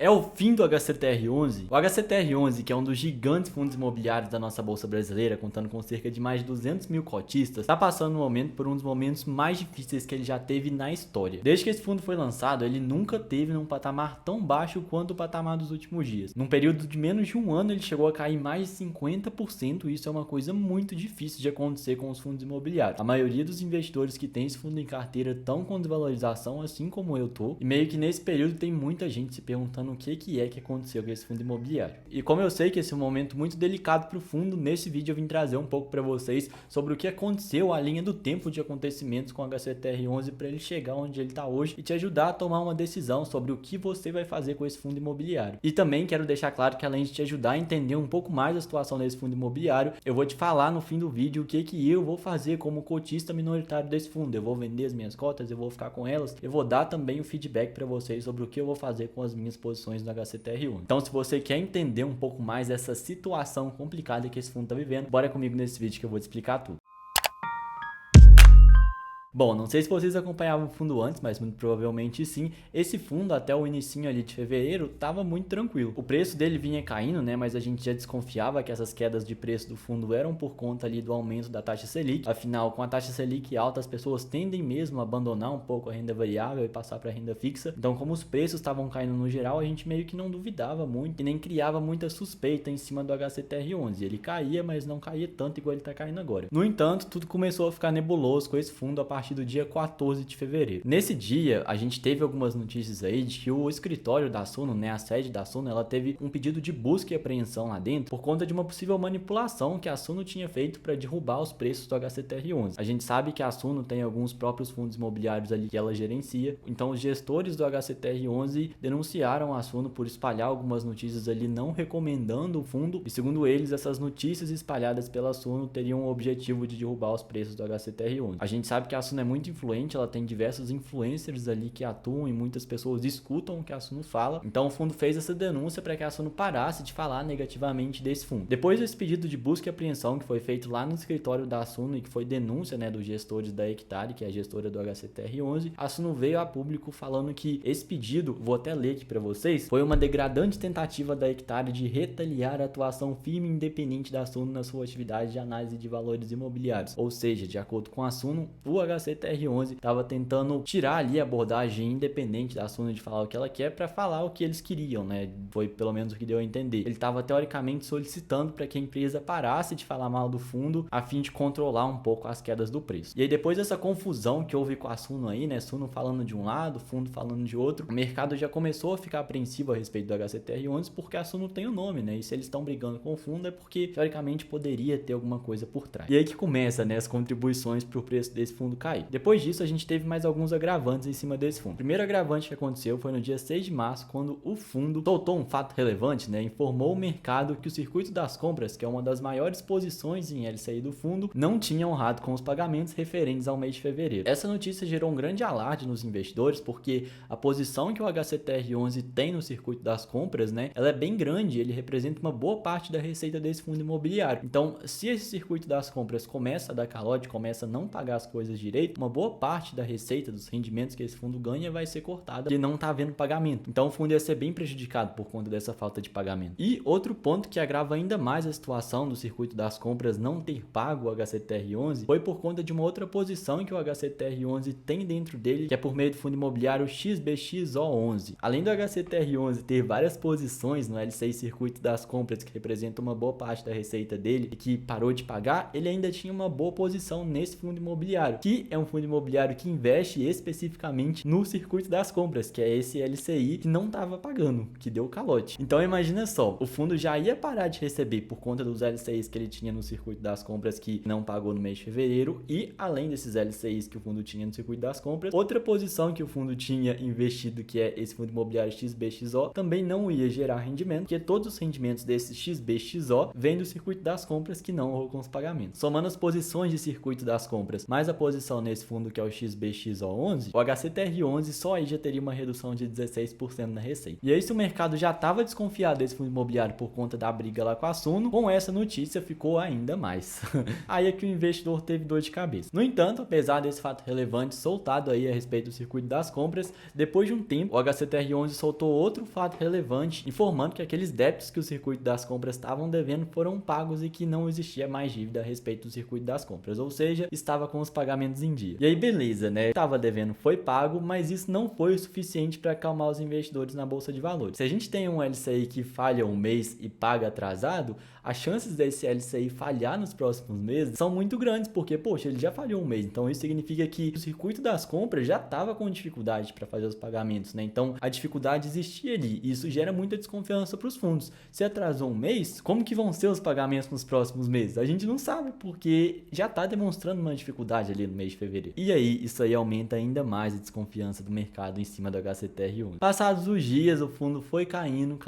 É o fim do HCTR11? O HCTR11, que é um dos gigantes fundos imobiliários da nossa bolsa brasileira, contando com cerca de mais de 200 mil cotistas, está passando no momento por um dos momentos mais difíceis que ele já teve na história. Desde que esse fundo foi lançado, ele nunca teve num patamar tão baixo quanto o patamar dos últimos dias. Num período de menos de um ano, ele chegou a cair mais de 50%, e isso é uma coisa muito difícil de acontecer com os fundos imobiliários. A maioria dos investidores que tem esse fundo em carteira estão com desvalorização, assim como eu tô, e meio que nesse período tem muita gente se perguntando o que aconteceu com esse fundo imobiliário. E como eu sei que esse é um momento muito delicado para o fundo, nesse vídeo eu vim trazer um pouco para vocês sobre o que aconteceu, a linha do tempo de acontecimentos com o HCTR11 para ele chegar onde ele está hoje e te ajudar a tomar uma decisão sobre o que você vai fazer com esse fundo imobiliário. E também quero deixar claro que, além de te ajudar a entender um pouco mais a situação desse fundo imobiliário, eu vou te falar no fim do vídeo o que eu vou fazer como cotista minoritário desse fundo. Eu vou vender as minhas cotas, eu vou ficar com elas, eu vou dar também o feedback para vocês sobre o que eu vou fazer com as minhas posições no HCTR11. Então, se você quer entender um pouco mais dessa situação complicada que esse fundo está vivendo, bora comigo nesse vídeo que eu vou te explicar tudo. Bom, não sei se vocês acompanhavam o fundo antes, mas muito provavelmente sim. Esse fundo, até o inicinho ali de fevereiro, estava muito tranquilo. O preço dele vinha caindo, né? Mas a gente já desconfiava que essas quedas de preço do fundo eram por conta ali do aumento da taxa Selic. Afinal, com a taxa Selic alta, as pessoas tendem mesmo a abandonar um pouco a renda variável e passar para a renda fixa. Então, como os preços estavam caindo no geral, a gente meio que não duvidava muito e nem criava muita suspeita em cima do HCTR11. Ele caía, mas não caía tanto igual ele está caindo agora. No entanto, tudo começou a ficar nebuloso com esse fundo a partir do dia 14 de fevereiro. Nesse dia, a gente teve algumas notícias aí de que o escritório da Suno, né, a sede da Suno, ela teve um pedido de busca e apreensão lá dentro por conta de uma possível manipulação que a Suno tinha feito para derrubar os preços do HCTR11. A gente sabe que a Suno tem alguns próprios fundos imobiliários ali que ela gerencia, então os gestores do HCTR11 denunciaram a Suno por espalhar algumas notícias ali não recomendando o fundo, e segundo eles, essas notícias espalhadas pela Suno teriam o objetivo de derrubar os preços do HCTR11. A gente sabe que a Suno é muito influente, ela tem diversos influencers ali que atuam e muitas pessoas escutam o que a Suno fala. Então o fundo fez essa denúncia para que a Suno parasse de falar negativamente desse fundo. Depois desse pedido de busca e apreensão que foi feito lá no escritório da Suno e que foi denúncia, né, dos gestores da Hectare, que é a gestora do HCTR11, a Suno veio a público falando que esse pedido, vou até ler aqui para vocês, foi uma degradante tentativa da Hectare de retaliar a atuação firme e independente da Suno na sua atividade de análise de valores imobiliários. Ou seja, de acordo com a Suno, o HCTR11 estava tentando tirar ali a abordagem independente da Suno de falar o que ela quer para falar o que eles queriam, né? Foi pelo menos o que deu a entender. Ele estava teoricamente solicitando para que a empresa parasse de falar mal do fundo a fim de controlar um pouco as quedas do preço. E aí depois dessa confusão que houve com a Suno aí, né? Suno falando de um lado, fundo falando de outro, o mercado já começou a ficar apreensivo a respeito do HCTR11 porque a Suno tem o nome, né? E se eles estão brigando com o fundo é porque teoricamente poderia ter alguma coisa por trás. E aí que começa, né, as contribuições para o preço desse fundo cair. Depois disso, a gente teve mais alguns agravantes em cima desse fundo. O primeiro agravante que aconteceu foi no dia 6 de março, quando o fundo soltou um fato relevante, né? Informou o mercado que o circuito das compras, que é uma das maiores posições em LCI do fundo, não tinha honrado com os pagamentos referentes ao mês de fevereiro. Essa notícia gerou um grande alarde nos investidores, porque a posição que o HCTR11 tem no circuito das compras, né, ela é bem grande, ele representa uma boa parte da receita desse fundo imobiliário. Então, se esse circuito das compras começa a dar calote, começa a não pagar as coisas direito, uma boa parte da receita, dos rendimentos que esse fundo ganha vai ser cortada porque não está havendo pagamento. Então o fundo ia ser bem prejudicado por conta dessa falta de pagamento. E outro ponto que agrava ainda mais a situação do circuito das compras não ter pago o HCTR11 foi por conta de uma outra posição que o HCTR11 tem dentro dele, que é por meio do fundo imobiliário XBXO11. Além do HCTR11 ter várias posições no LCI circuito das compras, que representa uma boa parte da receita dele e que parou de pagar, ele ainda tinha uma boa posição nesse fundo imobiliário, que é um fundo imobiliário que investe especificamente no circuito das compras, que é esse LCI que não estava pagando, que deu calote. Então imagina só, o fundo já ia parar de receber por conta dos LCIs que ele tinha no circuito das compras que não pagou no mês de fevereiro, e além desses LCIs que o fundo tinha no circuito das compras, outra posição que o fundo tinha investido, que é esse fundo imobiliário XBXO, também não ia gerar rendimento, porque todos os rendimentos desse XBXO vêm do circuito das compras que não honrou com os pagamentos. Somando as posições de circuito das compras mais a posição posição nesse fundo que é o XBXO11, o HCTR11 só aí já teria uma redução de 16% na receita. E aí se o mercado já estava desconfiado desse fundo imobiliário por conta da briga lá com a Suno, com essa notícia ficou ainda mais. Aí é que o investidor teve dor de cabeça. No entanto, apesar desse fato relevante soltado aí a respeito do circuito das compras, depois de um tempo, o HCTR11 soltou outro fato relevante, informando que aqueles débitos que o circuito das compras estavam devendo foram pagos e que não existia mais dívida a respeito do circuito das compras, ou seja, estava com os pagamentos em dia. E aí beleza, né? Estava devendo, foi pago, mas isso não foi o suficiente para acalmar os investidores na bolsa de valores. Se a gente tem um LCI que falha um mês e paga atrasado, as chances desse LCI falhar nos próximos meses são muito grandes, porque, poxa, ele já falhou um mês, então isso significa que o circuito das compras já estava com dificuldade para fazer os pagamentos, né? Então a dificuldade existia ali, e isso gera muita desconfiança para os fundos. Se atrasou um mês, como que vão ser os pagamentos nos próximos meses? A gente não sabe, porque já está demonstrando uma dificuldade ali no mês de fevereiro. E aí, isso aí aumenta ainda mais a desconfiança do mercado em cima do HCTR11. Passados os dias, o fundo foi caindo,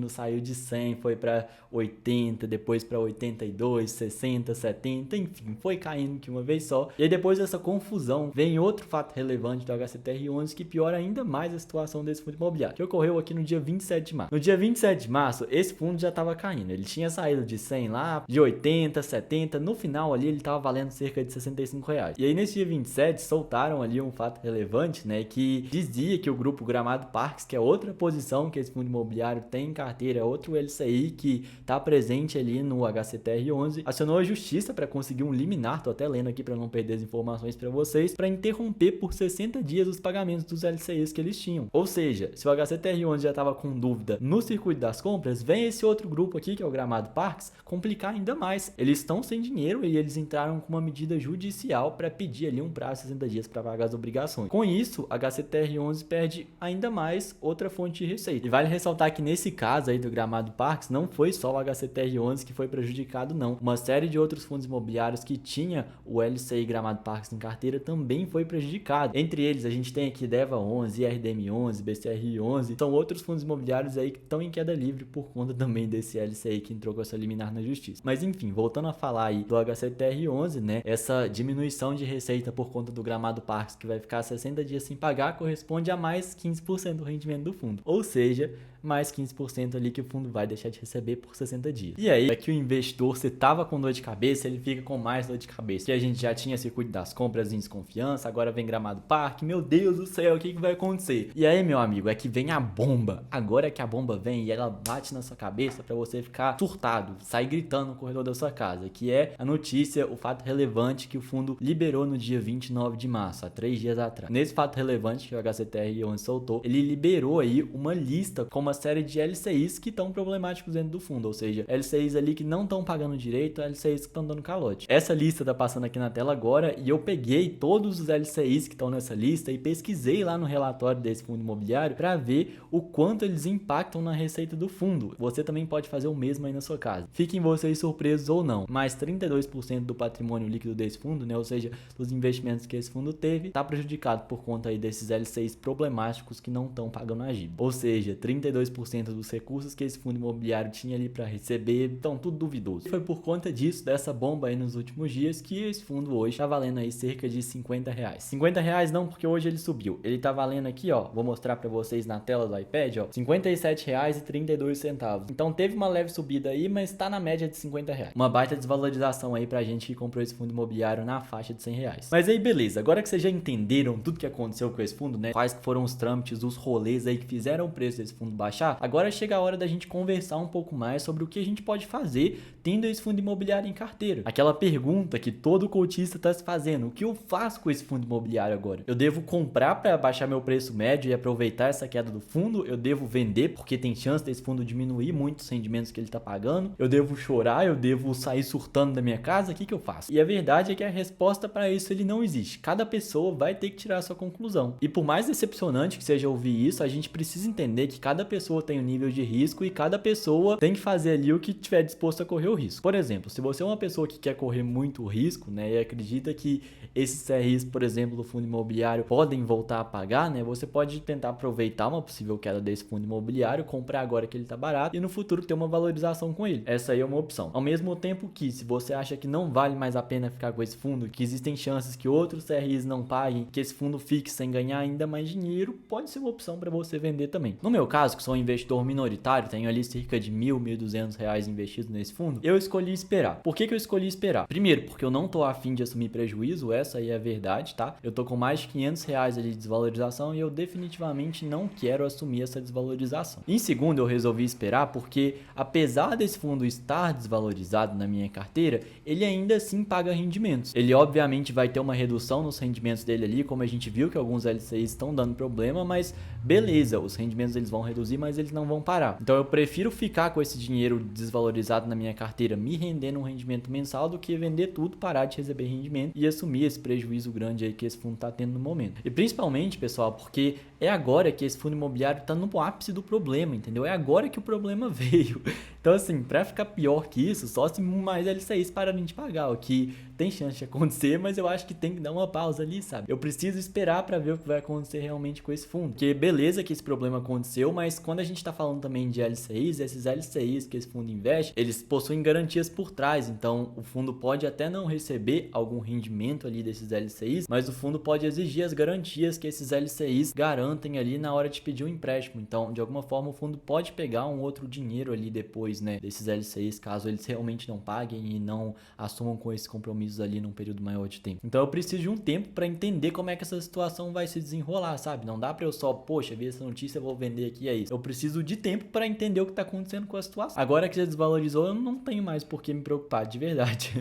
saiu de 100, foi para 80, depois para 82, 60, 70, enfim, foi caindo de uma vez só. E aí depois dessa confusão, vem outro fato relevante do HCTR11 que piora ainda mais a situação desse fundo imobiliário, que ocorreu aqui no dia 27 de março. No dia 27 de março, esse fundo já estava caindo. Ele tinha saído de 100 lá, de 80, 70, no final ali ele estava valendo cerca de R$65. E aí nesse dia 27 soltaram ali um fato relevante, né, que dizia que o grupo Gramado Parques, que é outra posição que esse fundo imobiliário tem em carteira, outro LCI que está presente ali no HCTR11, acionou a justiça para conseguir um liminar, tô até lendo aqui para não perder as informações para vocês, para interromper por 60 dias os pagamentos dos LCIs que eles tinham. Ou seja, se o HCTR11 já estava com dúvida no circuito das compras, vem esse outro grupo aqui, que é o Gramado Parques, complicar ainda mais. Eles estão sem dinheiro e eles entraram com uma medida judicial para pedir ali um prazo de 60 dias para pagar as obrigações. Com isso, a HCTR11 perde ainda mais outra fonte de receita. E vale ressaltar que nesse caso aí do Gramado Parques, não foi só o HCTR11 que foi prejudicado, não. Uma série de outros fundos imobiliários que tinha o LCI Gramado Parques em carteira também foi prejudicado. Entre eles, a gente tem aqui DEVA11, IRDM11, BCRI11, são outros fundos imobiliários aí que estão em queda livre por conta também desse LCI que entrou com essa liminar na justiça. Mas enfim, voltando a falar aí do HCTR11, né, essa diminuição de receita por conta do Gramado Parques, que vai ficar 60 dias sem pagar, corresponde a mais 15% do rendimento do fundo. Ou seja, mais 15% ali que o fundo vai deixar de receber por 60 dias. E aí, é que o investidor, se tava com dor de cabeça, ele fica com mais dor de cabeça. Que a gente já tinha circuito das compras em desconfiança, agora vem Gramado Parque, meu Deus do céu, o que vai acontecer? E aí, meu amigo, é que vem a bomba. Agora é que a bomba vem e ela bate na sua cabeça pra você ficar surtado, sair gritando no corredor da sua casa, que é a notícia, o fato relevante que o fundo liberou no dia 29 de março, há 3 dias atrás. Nesse fato relevante que o HCTR11 soltou, ele liberou aí uma lista com uma série de LCIs que estão problemáticos dentro do fundo, ou seja, LCIs ali que não estão pagando direito, LCIs que estão dando calote. Essa lista tá passando aqui na tela agora e eu peguei todos os LCIs que estão nessa lista e pesquisei lá no relatório desse fundo imobiliário para ver o quanto eles impactam na receita do fundo. Você também pode fazer o mesmo aí na sua casa. Fiquem vocês surpresos ou não, mas 32% do patrimônio líquido desse fundo, né, ou seja, dos investimentos que esse fundo teve, tá prejudicado por conta aí desses LCIs problemáticos que não estão pagando a dívida. Ou seja, 32% dos recursos que esse fundo imobiliário tinha ali para receber, então tudo duvidoso. Foi por conta disso, dessa bomba aí nos últimos dias, que esse fundo hoje tá valendo aí cerca de R$50. R$50 não, porque hoje ele subiu. Ele tá valendo aqui, ó, vou mostrar para vocês na tela do iPad, ó, R$57,32. Então teve uma leve subida aí, mas tá na média de R$50. Uma baita desvalorização aí pra gente que comprou esse fundo imobiliário na faixa de R$100. Mas aí beleza, agora que vocês já entenderam tudo que aconteceu com esse fundo, né, quais que foram os trâmites, os rolês aí que fizeram o preço desse fundo baixar, agora chega a hora da gente conversar um pouco mais sobre o que a gente pode fazer tendo esse fundo imobiliário em carteira. Aquela pergunta que todo cotista está se fazendo: o que eu faço com esse fundo imobiliário agora? Eu devo comprar para baixar meu preço médio e aproveitar essa queda do fundo? Eu devo vender porque tem chance desse fundo diminuir muito os rendimentos que ele está pagando? Eu devo chorar? Eu devo sair surtando da minha casa? O que eu faço? E a verdade é que a resposta para isso ele não existe. Cada pessoa vai ter que tirar a sua conclusão. E por mais decepcionante que seja ouvir isso, a gente precisa entender que cada pessoa tem um nível de risco e cada pessoa tem que fazer ali o que estiver disposto a correr o risco. Por exemplo, se você é uma pessoa que quer correr muito risco, né, e acredita que esses CRIs, por exemplo, do fundo imobiliário podem voltar a pagar, né, você pode tentar aproveitar uma possível queda desse fundo imobiliário, comprar agora que ele está barato e no futuro ter uma valorização com ele. Essa aí é uma opção. Ao mesmo tempo que, se você acha que não vale mais a pena ficar com esse fundo, que existem chances que outros CRIs não paguem, que esse fundo fique sem ganhar ainda mais dinheiro, pode ser uma opção para você vender também. No meu caso, que sou um investidor minoritário, tenho ali cerca de R$1.200 investidos nesse fundo, eu escolhi esperar. Por que eu escolhi esperar? Primeiro, porque eu não tô afim de assumir prejuízo, essa aí é a verdade, tá? Eu tô com mais de R$500 ali de desvalorização e eu definitivamente não quero assumir essa desvalorização. Em segundo, eu resolvi esperar porque, apesar desse fundo estar desvalorizado na minha carteira, ele ainda assim paga rendimentos. Ele obviamente vai ter uma redução nos rendimentos dele ali, como a gente viu que alguns LCIs estão dando problema, mas beleza, os rendimentos eles vão reduzir, mas eles não vão parar. Então eu prefiro ficar com esse dinheiro desvalorizado na minha carteira, me rendendo um rendimento mensal, do que vender tudo, parar de receber rendimento e assumir esse prejuízo grande aí que esse fundo está tendo no momento. E principalmente, pessoal, porque é agora que esse fundo imobiliário está no ápice do problema, entendeu? É agora que o problema veio. Então assim, para ficar pior que isso, só se mais LCIs pararem de pagar, o que tem chance de acontecer, mas eu acho que tem que dar uma pausa ali, sabe? Eu preciso esperar para ver o que vai acontecer realmente com esse fundo. Porque beleza que esse problema aconteceu, mas quando a gente tá falando também de LCIs, esses LCIs que esse fundo investe, eles possuem garantias por trás, então o fundo pode até não receber algum rendimento ali desses LCIs, mas o fundo pode exigir as garantias que esses LCIs garantem ali na hora de pedir um empréstimo. Então, de alguma forma, o fundo pode pegar um outro dinheiro ali depois, né, desses LCIs, caso eles realmente não paguem e não assumam com esses compromissos ali num período maior de tempo. Então eu preciso de um tempo para entender como é que essa situação vai se desenrolar, sabe? Não dá para eu só, poxa, vi essa notícia, eu vou vender aqui, é isso. Eu preciso de tempo para entender o que tá acontecendo com a situação. Agora que já desvalorizou, eu não tenho mais por que me preocupar, de verdade.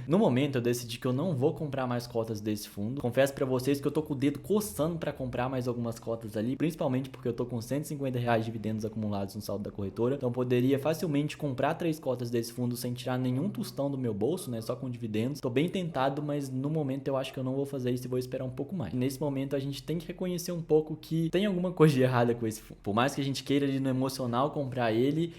No momento eu decidi que eu não vou comprar mais cotas desse fundo. Confesso para vocês que eu tô com o dedo coçando para comprar mais algumas cotas ali, principalmente porque eu tô com R$150 de dividendos acumulados no saldo da corretora. Então eu poderia facilmente comprar 3 cotas desse fundo sem tirar nenhum tostão do meu bolso, né? Só com dividendos. Tô bem tentado, mas no momento eu acho que eu não vou fazer isso e vou esperar um pouco mais. Nesse momento a gente tem que reconhecer um pouco que tem alguma coisa de errada com esse fundo. Por mais que a gente queira ali no emocional comprar ele,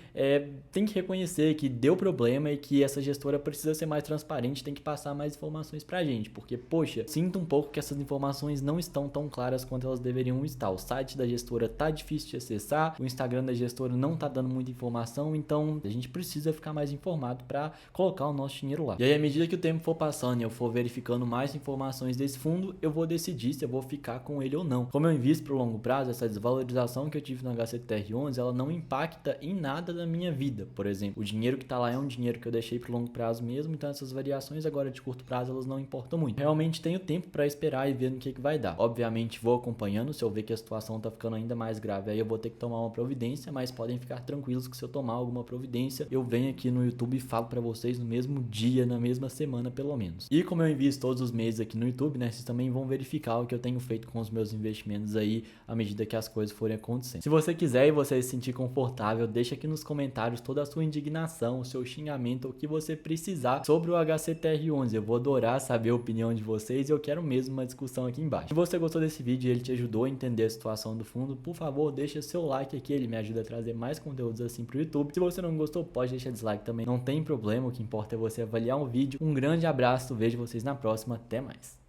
tem que reconhecer que deu problema e que essa gestora precisa ser mais transparente, tem que passar mais informações pra gente, porque, poxa, sinto um pouco que essas informações não estão tão claras quanto elas deveriam estar. O site da gestora tá difícil de acessar, o Instagram da gestora não tá dando muita informação, então a gente precisa ficar mais informado para colocar o nosso dinheiro lá. E aí, à medida que o tempo for passando e eu for verificando mais informações desse fundo, eu vou decidir se eu vou ficar com ele ou não. Como eu invisto pro longo prazo, essa desvalorização que eu tive no HCTR11, ela não impacta em nada da minha vida. Por exemplo, o dinheiro que tá lá é um dinheiro que eu deixei pro longo prazo mesmo, então essas variações agora de curto prazo, elas não importam muito. Realmente tenho tempo para esperar e ver no que vai dar. Obviamente vou acompanhando, se eu ver que a situação tá ficando ainda mais grave, aí eu vou ter que tomar uma providência, mas podem ficar tranquilos que se eu tomar alguma providência, eu venho aqui no YouTube e falo para vocês no mesmo dia, na mesma semana pelo menos. E como eu invisto todos os meses aqui no YouTube, né, vocês também vão verificar o que eu tenho feito com os meus investimentos aí à medida que as coisas forem acontecendo. Se você quiser e você se sentir confortável, deixa aqui nos comentários toda a sua indignação, o seu xingamento, o que você precisar sobre o HCTR11. Eu vou adorar saber a opinião de vocês e eu quero mesmo uma discussão aqui embaixo. Se você gostou desse vídeo e ele te ajudou a entender a situação do fundo, por favor, deixa seu like aqui, ele me ajuda a trazer mais conteúdos assim pro YouTube. Se você não gostou, pode deixar dislike também, não tem problema, o que importa é você avaliar um vídeo. Um grande abraço, vejo vocês na próxima, até mais.